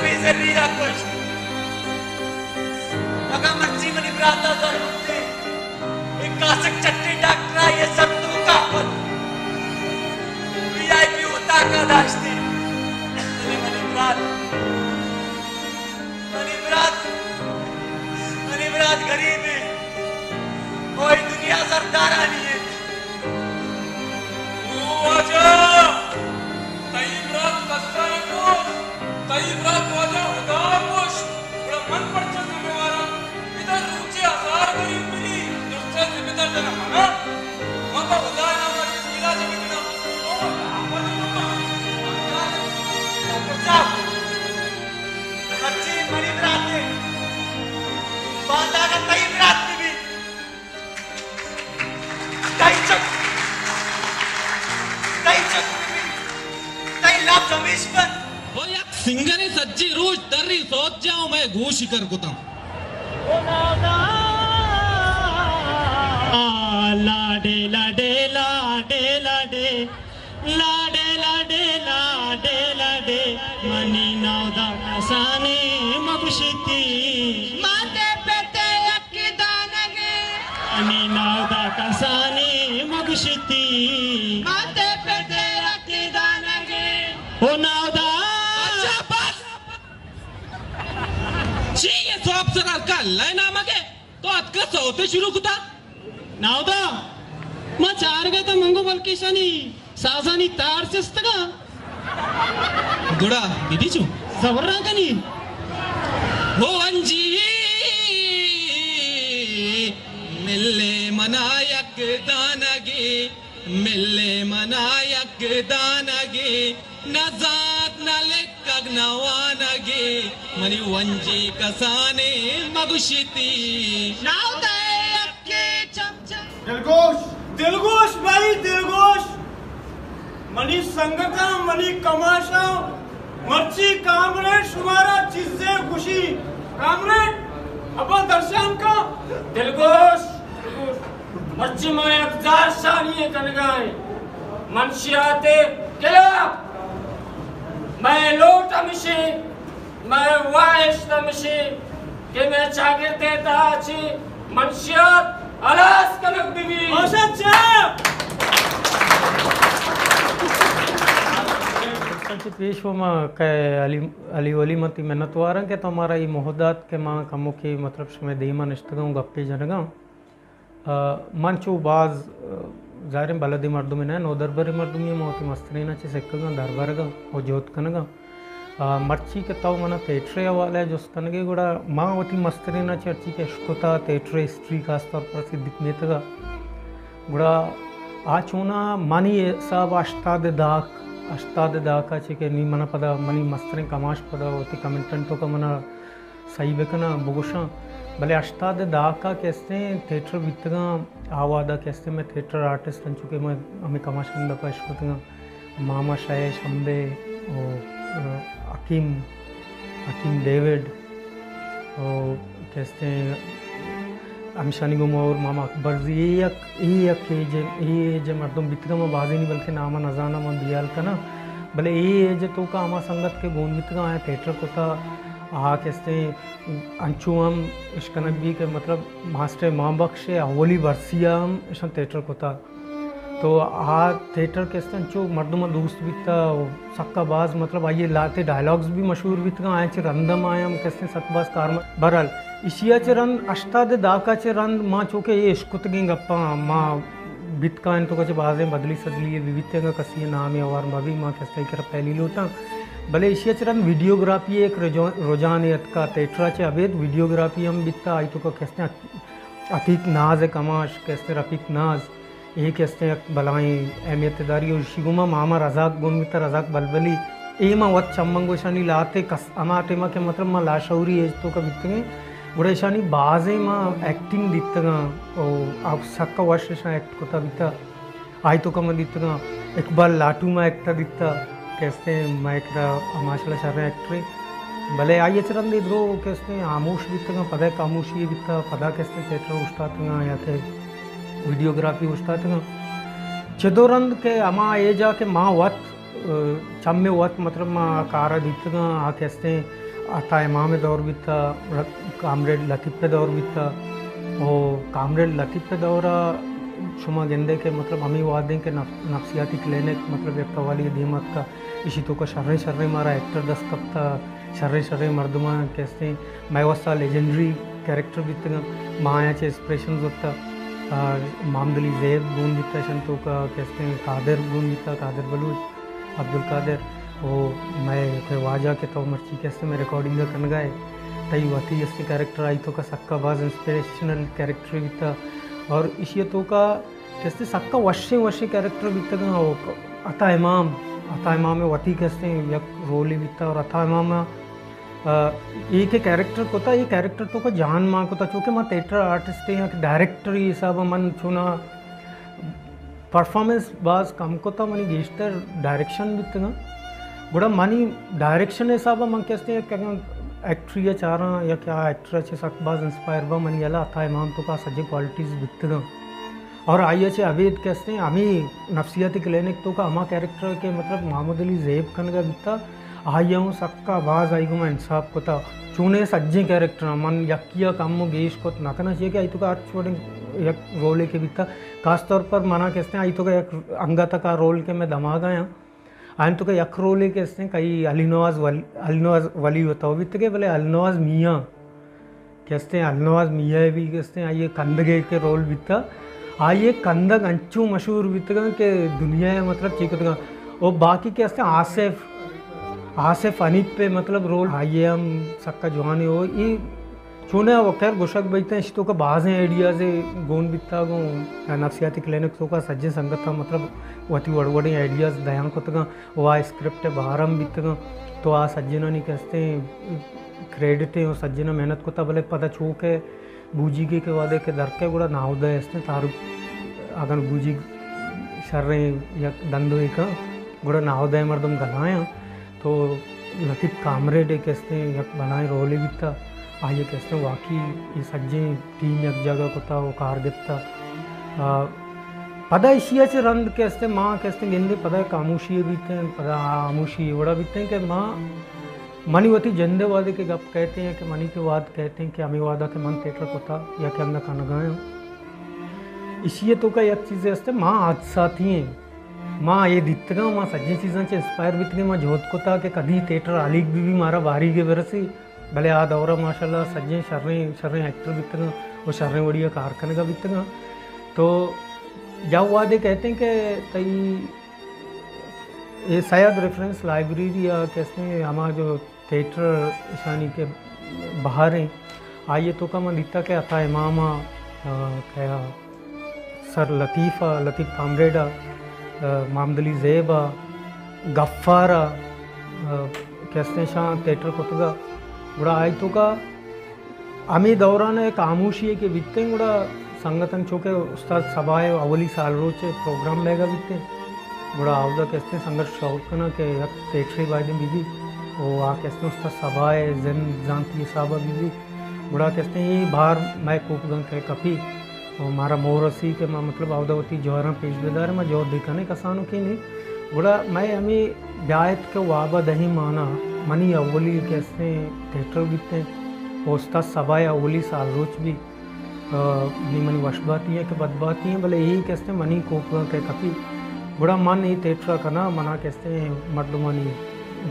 Pizzeria Costa. Maka mर्ची money ब्राता जरूरते एक कासक चट्टी doctor ये सब तू कापन VIP होता का दाश्ती मनी ब्रात गरीब है कोई दुनिया सरदार नहीं है वाजा तई ब्रात कस्तानोस तई ब्रात वाजा उदामुश बड़ा मन पर चलने वाला इधर रुचि आसार गरीब मिली दुष्ट जिम्मेदार जना ना मका उदा ना मत मिला जमीना ओ आपन मर्ची मनी ब्रात है बांधा का तई ब्रात भी तई चक वो यार सिंगरी सज्जी रूज तर्री सोच जाऊं मैं घूश कर कुता लाडे लाडे लाडे लाडे लाडे लाडे लाडे लाडे मनी नावदा कसाने मगुशिती माते पेते अक्की दानगे मनी नावदा कसाने मगुशिती माते पेते अक्की दानगे ओ नावदा अच्छा बस ची ये तो आप सर का लाइना मगे तो अतका सोते शुरू कुता नावदा मा चार गए तो मंगो बल्कि शनी सासानी तार से स्तगा गुड़ा दीदी चू जबरा कनी हो अंजी मिले मनायक दानगी मिले मनायक दानगी नजात नलेक नवानगी मनी वंजी कसाने मगुशिती नावदा अक्की चमचा दिलगोश भाई दिलगोश मनी संगता मनी कमाशा मर्ची कामरेड शुमारा चीजें खुशी कामरेड अपा दर्शन का दिलगोश मर्ची में एक जार शानिये कनगाए मनशियाते किला मैं लोट अमिशे मैं वाइश तमिशे के मैं चागिर देता आची मनशियात अलास कनक बीवी औसत चाप पेशवा मां के अली वली मती मेहनत वारा के तो हमारा ये मोहदात के मां कमो की मतलब समय देमा निश्तगम गप्पे जनगा मंचो बाज जारे बलदी मर्दुम ने नो दरबारी मर्दुम ये मोती मस्तरीना चे सेक्कगा दरबारगा ओ जोत कनगा मर्ची के ताव मना थिएटर वाले जो स्तनगे गुड़ा मां वती मस्तरीना चर्ची के शुकोता थिएटर हिस्ट्री खास तौर पर सिद्धिक मेतगा गुड़ा आचोना मानी सब अष्टाद दाका चिके नी मना पदा मनी मस्तरे कमाश पदा होती कमेंटेंटों का मना सही बेकना बुगुशा भले अष्टाद दाका कैसे थिएटर बितगा आवादा कैसे मैं थिएटर आर्टिस्ट बन चुके मैं हमें कमाश बंदा का इश्कुतगा मामा शाये शंबे और अकीम डेविड और कैसे अमिशानी गुमा और मामा अकबर जी ये मर्दम बितगा में बाजी नहीं बल्कि नामा नजाना में दियाल का ना भले ये तो का आमा संगत के गोन बितगा आया थिएटर को था कैसे अंचुआम इश्कनक भी के मतलब मास्टर माँ बख्शे अवली बरसियाम इशन थिएटर को था तो थिएटर कैसे अंचो मर्दमा दोस्त बिता सक्का बाज मतलब आइए लाते डायलॉग्स भी मशहूर बितगा आए चे रंदम आयम कैसे सतबाज कार बहरहाल इशिया चे रन अष्टाद दाका चे रन माँ चौके ये इश्कुतगी गप्पा माँ बितका तो कचे बाजें बदली सदली ये विविधता कसी नाम या वार मवी माँ कैसे कर पहली लोटा भले इशिया चे रन वीडियोग्राफी एक रोजानियत का थिएटर चे अवैध वीडियोग्राफी हम बिता आई तो कैसे अतीक नाज है कमाश कैसे रफीक नाज ये कैसे बलाई अहमियतदारी और शिगुमा मामा रजाक गुनमिता रजाक बलबली ए माँ वत चम्मंगोशानी लाते कस अमाते माँ के मतलब माँ लाशौरी एज तो का बितगे गुड़ेशानी बाजे माँ एक्टिंग दितगा ओ आप सक्का वर्षा एक्ट कोता बिता आई तो का मैं दितगा इकबाल लाटू माँ एक्टा दिता कैसे मैं एक माशाल्लाह शारे एक्ट्री भले आइए चरन दे द्रो कैसे आमोश बितगा पदा कामोशी बिता पदा कैसे थिएटर उस्तातगा या थे वीडियोग्राफी उस्तातगा चदोरंद के अमा ये जाके माँ वत चम्मे वत मतलब माँ कारा दितगा आ कैसे आता इमाम दौर बिता कामरेड लतीफ़ पे दौर बिता और कामरेड लतीफ़ पे दौरा शुमा गेंदे के मतलब हमें वादे के नफ्सियाती क्लिनिक मतलब एक वाली दीमत का इसी तो का शर्रे शर्रे मारा एक्टर दस कब था शर्रे शर्रे मर्दमा कैसे मैं वसा लेजेंडरी कैरेक्टर बिता माया चे एक्सप्रेशन होता मामदली जैब गुन बिता शंतो का कैसे कादर गुन बिता कादर बलूच अब्दुल कादर वो मैं कोई वाजा के तो मर्ची कैसे मैं रिकॉर्डिंग करन गए तई वती इसके कैरेक्टर आई तो का सक्का बाज इंस्पिरेशनल कैरेक्टर बिता और इसी तो का कैसे सक्का वशे वशे कैरेक्टर बिता अता इमाम में वती कैसे यक रोल ही बिता और अता इमाम एक कैरेक्टर को था ये कैरेक्टर तो का जान माँ को था चूँकि मैं थिएटर आर्टिस्ट है डायरेक्टर ही हिसाब मन छूना परफॉर्मेंस बाज कम को था मनी गेस्टर डायरेक्शन बिता गुड़ा मनी डायरेक्शन हिसाब मन कैसे एक्टर या चारा या क्या एक्टर अच्छे सकबाज इंस्पायर बा मनी अला था इमाम तो का सजे क्वालिटीज़ बिकते और आई अच्छे अवेद कैसे हमी नफ्सियाती क्लिनिक तो का अमा कैरेक्टर के मतलब मोहम्मद अली जैब खन का बिकता आया हूँ सक्का आवाज़ आई गो मैं इंसाफ को था चूने सज्जे कैरेक्टर मन यकिया कम गेश को नाकना चाहिए कि आई तो का आज छोड़े एक रोल के बिकता खास तौर पर मना कैसे आई तो का एक अंगता का रोल के मैं दमाग आया ఆయన तो यक रोल के कई अलीनवाज वली होता हो भी के बोले अलनवाज मियाँ कहते हैं अलनवाज मियाँ भी कहते हैं आइए कंदगे के रोल बीता आइए कंदग अंचू मशहूर बीतगा के दुनिया है मतलब चीकतगा और बाकी कहते हैं आसिफ अनीप पे मतलब रोल आइए हम सक्का जवानी हो ये चुने वो खैर गुशक बैठते हैं इस तो का बाज़ हैं आइडियाज़ गोन बिता गो नफ्सियाती क्लिनिक तो का सज्जे संगत था मतलब वती वड़वड़े आइडियाज़ दयां को तक वह स्क्रिप्ट बाहरम बितगा तो आ सज्जना नहीं कहते क्रेडिट है और सज्जना मेहनत को तब भले पता छूक है बूजी के वादे के दर के गुड़ा नाउदय इसने तारु अगर बूजी शर्रे या दंदो का गुड़ा नाउदय मर्दम गलाया तो लतीफ़ कामरेड कैसे यक बनाए रोले बिता आइए कैसे वाकई ये सज्जे टीम एक जगह को था वो कार दिता पदा इशिया से रंग कैसे माँ कैसे गेंदे पदा खामोशी बीते हैं पदा खामोशी बड़ा बीते हैं कि माँ मनी वती जंदे वादे के गप कहते हैं कि मनी के वाद कहते हैं कि अमी वादा के मन थिएटर को था या कि हमने खाना गाए इशिया तो का एक चीज़ें हस्ते माँ आज साथी हैं माँ ये दिखता माँ सज्जी चीज़ें से इंस्पायर बीत गई माँ जोत को था कि कभी थिएटर आलिक भी मारा बारी के बरसी भले आ दौरा माशाल्लाह सज्जे शर्रे एक्टर बितगा वो शर्रे बढ़िया कारखाने का बितगा तो जब वादे कहते हैं कि कई ये शायद रेफरेंस लाइब्रेरी या कैसे हमारा जो थिएटर ईशानी के बाहर हैं आइए तो का मैं दिखता के अता इमामा क्या सर लतीफ़ कामरेडा मोहम्मद अली जैबा गफ्फारा कैसे शाह थिएटर कोतगा गुड़ा आई तो का अमी दौरान एक खामोशी के बीतते गुड़ा संगठन चौके उस्ताद सभाए अवली साल रोज प्रोग्राम लेगा बीतते गुड़ा आवदा कैसे संघर्ष शौकना के थिएटरी बायदे बीबी वो आ कैसे उस्ताद सभाए जन जानती साहबा बीबी गुड़ा कैसे ये बाहर मैं कोपगंग के कपी और हमारा मोरसी के मैं मतलब आवदावती जौहरा पेशवेदार मैं जौर दिखाने कसानों की नहीं गुड़ा मैं हमें जायत के वाबा दही माना मनी अवली कैसे थिएटर बीतते उस्ताद सभाए अवली साल रोज भी मनी वशबाती है कि बदबाती हैं भले यही कैसे मनी कोपगंग के कपी गुड़ा मन ही थिएटर करना मना कैसे मर्दमानी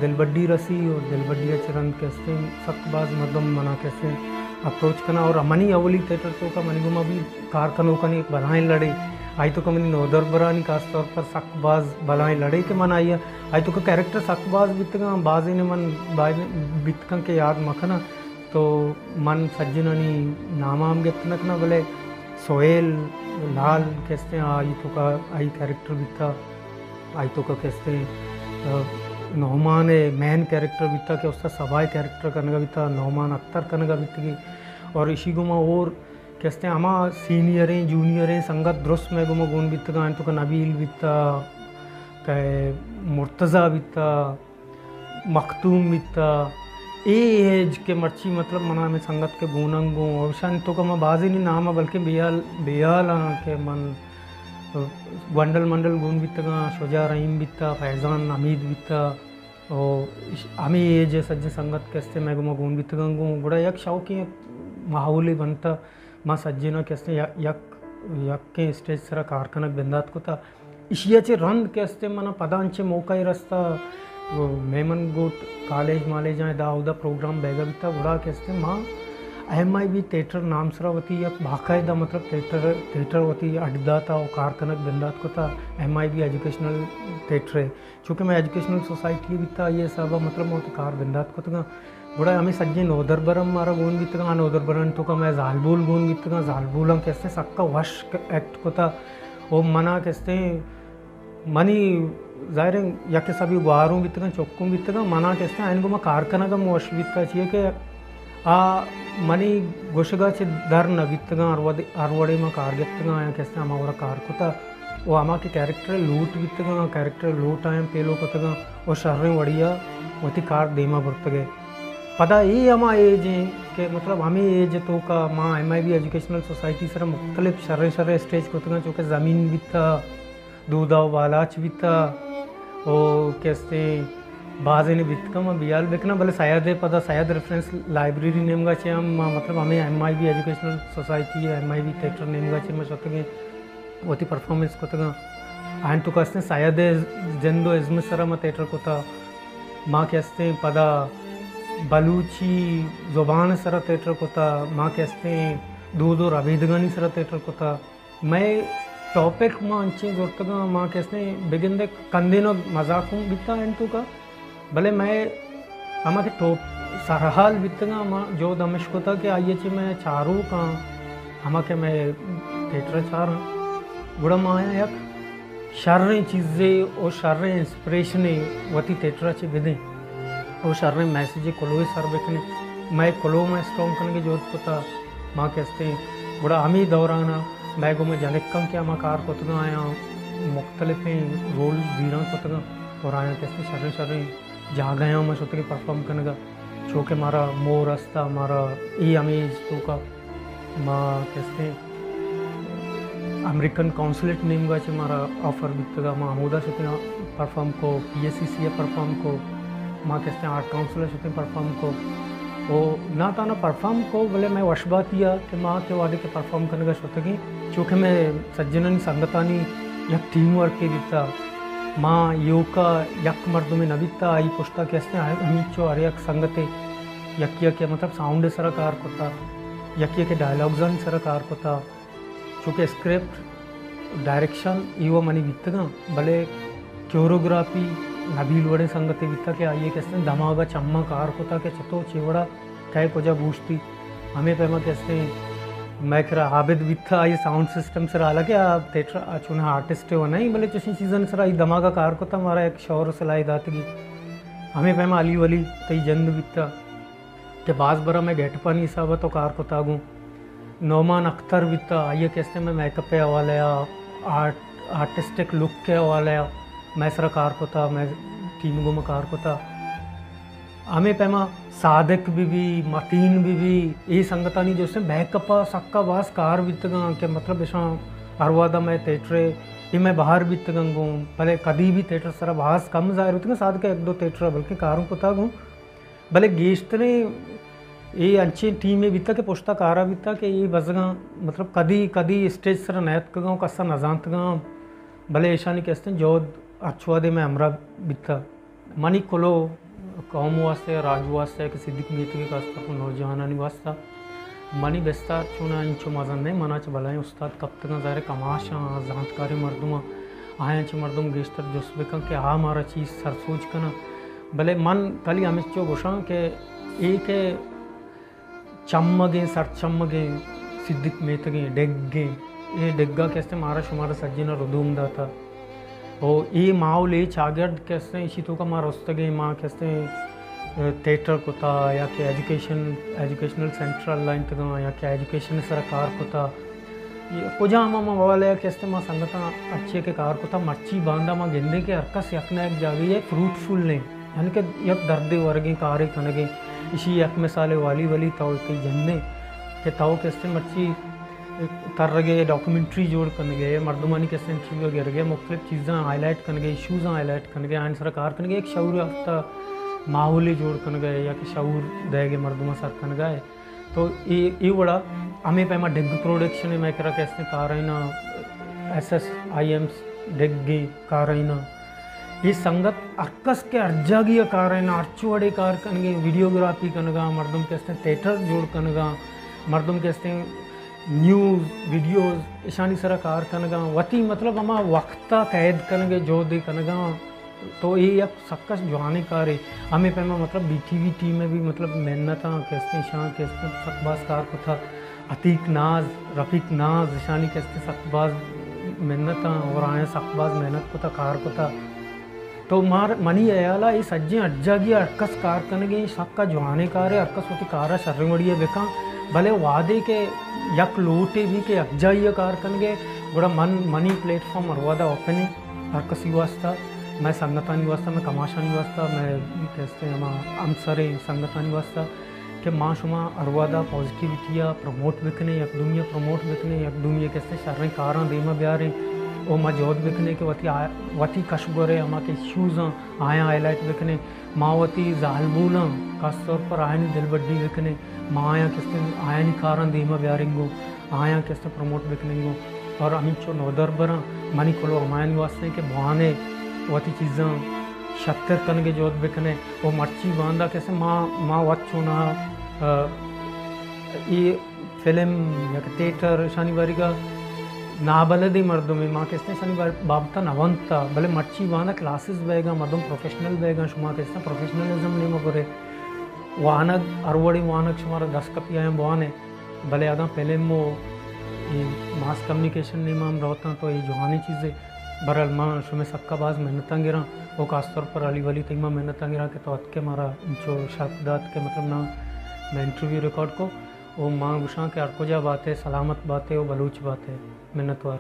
दिलबड्डी रसी और दिलबड्डी चरण कैसे सकबाज मर्दम मना कैसे अप्रोच करना और मनी अवली थिएटर तो का मनी गुमा भी कारखानों का नहीं बनाए लड़े आई तो का मनी नौदर बरानी खास तौर पर सकबाज बनाए लड़े के मन आई आई तो का कैरेक्टर सकबाज बितगा बाजी ने मन बितका के याद मखना तो मन सज्जनानी नामाम गितनक ना बोले सोहेल लाल कैसे आई तो का आई कैरेक्टर बिता आई तो का कैसे नौमान मैन कैरेक्टर बीता के उसका सवाई कैरेक्टर करने का बीता नौमान अख्तर करने का बीतगी और इसी गुमा और कैसे हमा सीनियरें जूनियरें संगत दुरुस्त में गुमा गुण बीतगा तो का नबील बीता कहे मुर्तज़ा बीता मखतूम बीता एज के मर्ची मतलब मना में संगत के गुणंगों और शान तो का मैं बाजी नहीं नाम है बल्कि बेयाल के मन वंडल मंडल गुण बीतगा शुजा रहीम बीता फैज़ान हमीद बीता आम्ही ये जे सज्ज संगत केस्ते मैं गुण बितगंगू गुड़ा यक शौकी माहौली बनता मा सज्जिना केस्ते यक यक्के स्टेज सरा कारखाना बिंदात कोता इशियाचे रंद केस्ते मना पदांचे मौका रस्ता मेमन गोट कॉलेज मालेज आए दाऊदा प्रोग्राम बैगा बिता गुड़ा केस्ते माँ MIB थिएटर नाम सरावती या बाकायदा मतलब थिएटर वती अड्डा था और कारखाना बिंदात को था MIB एजुकेशनल थिएटर है चूँकि मैं एजुकेशनल सोसाइटी भी था ये सब मतलब मोती कार बिंदात को था बड़ा हमें सज्जे नोदर बरम मारा गोन भी था नोदर बरन तो का मैं जालबुल गोन भी था जालबुल कैसे सक्का वश एक्ट को था वो मना कैसे मनी जाहिर या के सभी गुआरों भी था चौकों भी था मना कैसे आइन को मैं कारखाना का वश भी था चाहिए कि आ मनी गोशगा चे दर न वित्तगा अरवड़े में कार गित्तगा आया कैसे हमारा कार को था वो आमा के कैरेक्टर लूट वित्तगा कैरेक्टर लूट आए पेलो को तगा वो शर्रें वड़िया वती कार देमा बरत गए पता ये हमा एज है कि मतलब हमें एज तो का माँ MIB एजुकेशनल सोसाइटी सर मुख्तलिफ शर्रे स्टेज को तगा चूँकि ज़मीन बिता दूधा वालाच बिता और कैसे बाजे ने बितकम बियाल बेकना भले शायद है पता शायद रेफरेंस लाइब्रेरी नेम गा हम मतलब हमें MIB educational society MIB theatre name गा मैं सोते वती परफॉर्मेंस को तगा आयन तो कहते शायद जंदो इज्म सरा में थिएटर को था माँ कहते पदा बलूची ज़ुबान सरा थिएटर को था माँ कहते दो दो रबीदगानी सरा थिएटर को था मैं टॉपिक माँ अंचे जोड़ता माँ कहते बिगिन दे कंदे नो मजाक बिता एन तो का भले मैं हमारे टॉप सरहाल बितगा माँ जो दमिश को था कि आइए चे मैं चारू का हमा के मैं थिएटर चार गुड़ा माँ यक शर्रे चीज़ें और शर्रे इंस्पिरेशन वती थिएटर चे बिदे और शर्रे मैसेज कोलो सर बेखने मैं कोलो में स्ट्रॉन्ग करने की जरूरत पता माँ कहते गुड़ा हमी दौराना मैं गो में जनिकम क्या माँ कार को तगा आया मुख्तलिफ रोल जीरा को तगा और आया कहते शर्रे शर्रे जहाँ गया मैं सोते के परफॉर्म करने का चूँकि मारा मोर रास्ता मारा ये अमेज तो का माँ कहते अमेरिकन काउंसलेट नेम का मारा ऑफर बिकता माँ अमूदा सोते परफॉर्म को PSCCA परफॉर्म को माँ कहते आर्ट काउंसलर सोते परफॉर्म को वो ना था ना परफॉर्म को बोले मैं वशबातिया कि माँ के वादे के परफॉर्म करने का सोते कि चूँकि मैं सज्जननी संगतानी यक टीम वर्क के दिता माँ योका यक मर्दों में नबिता आई पुश्ता कैसे हमीचो अरे यक संगते यकिया के मतलब साउंड सरकार को था यकिया के डायलॉग्स सरकार को था चूँकि स्क्रिप्ट डायरेक्शन इवो मनी बितगा भले कोरियोग्राफी नबील वड़े संगते बिता के आइए कैसे धमागा चम्मा कार को था के चतो चिवड़ा कै कोजा बूझती हमें पैमा कैसे मैं करा आबिद बिथा आई साउंड सिस्टम सर अलग आप थिएटर चुना आर्टिस्ट हो नहीं भले चुशी सीजन सर आई धमाका कार को था हमारा एक शौर सिलाई दातगी हमें पैमा अली वली तई जंद बिता के बाज बरा मैं गेटपन हिसाब तो कार को तागूँ नौमान अख्तर बिता आइए कैसे मैं मेकअप पे हवाला आर्टिस्टिक लुक के हवाला मैं सर कार को था मैं टीम गो में कार को था हमें पैमा सादक भी मतीन भी ये संगता नहीं जो बैकअपा सक्का बास कार बितगा के मतलब ऐसा हरवादा मैं थिएटर ये मैं बाहर बितगंगूँ भले कभी भी थिएटर सरा बाहर कम जाहिर होती साद के एक दो थिएटर बल्कि कारों को तागूँ भले गेस्ट ने ये अच्छी टीम में बीता के पोस्ता कारा बीता के ये बजगा मतलब कदी कदी स्टेज सर नैत गाँव कस्सा नजांत गाँव भले ऐसा नहीं कहते जो अच्छुआदे में हमरा बीता मनी कोलो कौम वास्ते राज वास्ते कि सिद्धिक मीत के कास्ता को नौजवानी वास्ता मनी बेस्ता चुना इंचो मजन नहीं मना च भलाएं उस्ताद कब तक ज़ाहिर कमाशा जानकारी मर्दुमा आया च मर्दुम गेस्टर जुस्बे का कि हाँ हमारा चीज़ सर सोच करना भले मन कली हमें चो गोशा के एक चम्मगे सर चम्मगे सिद्धिक मीत गे डेग्गे ये डेग्गा कैसे मारा शुमारा सज्जना रुदूम दा था और ये माओ ले चागर्ड कैसे इसी तो का मार उस्तगे माँ कैसे थिएटर को था या कि एजुकेशनल सेंट्रल लाइन तक या कि एजुकेशन सरकार को था कुजा मामा वाले कैसे माँ संगता अच्छे के कार को था मच्छी बांधा माँ गेंदे के अरकस यकना एक जागी है फ्रूटफुल ने यानी कि यक दर्दे वर्गे कारे खनगे इसी यक मिसाले वाली ताओ कई जन्ने के ताओ कैसे मच्छी कर गए डॉक्यूमेंट्री जोड़ कर गए मरदमानी कैसे इंटरव्यू गिर गए मुख्तलिफ चीज़ें हाईलाइट कर गए इशूज़ हाईलाइट कर गए आइन सरकार कर गए एक शऊर याफ्ता माहौल जोड़ कर गए या कि शऊर दे गए मरदमा सर कर गए तो ये बड़ा हमें पैमा डिग प्रोडक्शन है मैं करा कैसे काराइना SSIM डिग्गी काराइना ये संगत अक्कस के अर्जागी काराइना अर्चुवड़े कार कनगे वीडियोग्राफी कनगा मर्दम कैसे थिएटर जोड़ कनगा मर्दम कैसे न्यूज़ वीडियोस ईशानी सरा कार कनगा वती मतलब हमा वक्ता कैद कनगे जो दे कनगा तो ये अब सक्कस जवानी कार है हमें पैमा मतलब BTV टीम में भी मतलब मेहनत कैसे शाह कैसे सकबाज कार को था अतीक नाज रफ़ीक नाज ईशानी कैसे सकबाज मेहनत और आए सकबाज मेहनत को था कार को था तो मार मनी अयाला ये सज्जे अज्जागी अरकस कार कनगे सक्का जवानी कार है अरकस होती कारा शर्रमड़िए बेका भले वादे के यक लोटे भी के अज्जाई कार कनगे बड़ा मनी प्लेटफॉर्म अरवादा ओपन है अरकसी वास्ता मैं संगतानी वास्ता मैं कमाशानी वास्ता मैं कैसे अमसरे संगतानी वास्ता कि माँ शुमा अरवादा पॉजिटिविटिया प्रमोट बिकने यक दुनिया प्रमोट बिकने यक दुनिया कैसे शर्रें कारां देमा ब्यारे ओ माँ जोत बिकने के वती कशगोरे अमा के इशूज़ आया हाईलाइट बिकने माँ वती जालबूल खास तौर पर आया दिल बड्डी बिकने माँ आया किसने आया नहीं कारां देमा ब्यारेंगो आया कैसे प्रमोट बिकनेंगो और अमीचो नौदर बरा मनी खोलो हमायन वास्ते के बुआने वती चीज़ें शक्कर कनगे जोत बिकने वो मर्ची बांधा कैसे माँ वच्चो ना ये फिल्म या थिएटर शनिवारी का नाबलदी मर्दों में माँ कैसे शनिवार बाबता नवंता भले मर्ची बांधा क्लासेस बेगा मर्दों प्रोफेशनल बेगा शुमा कैसे प्रोफेशनलिज्म नहीं मगरे वानक अरवड़ी वानक शुमारा 10 कपी आए बुआने भले आधा पहले मो ये मास कम्युनिकेशन नहीं माम रहता तो ये जुहानी चीज़ें बरल माँ शुमे सक्का बाज मेहनत गिरा वो खास तौर पर अली वली तईमा मेहनत गिरा के तो अत के मारा जो शब्दात के मतलब ना मैं इंटरव्यू रिकॉर्ड को वो माँ गुशा के अर्कोजा बातें सलामत बातें वो बलूच बातें मेहनतवार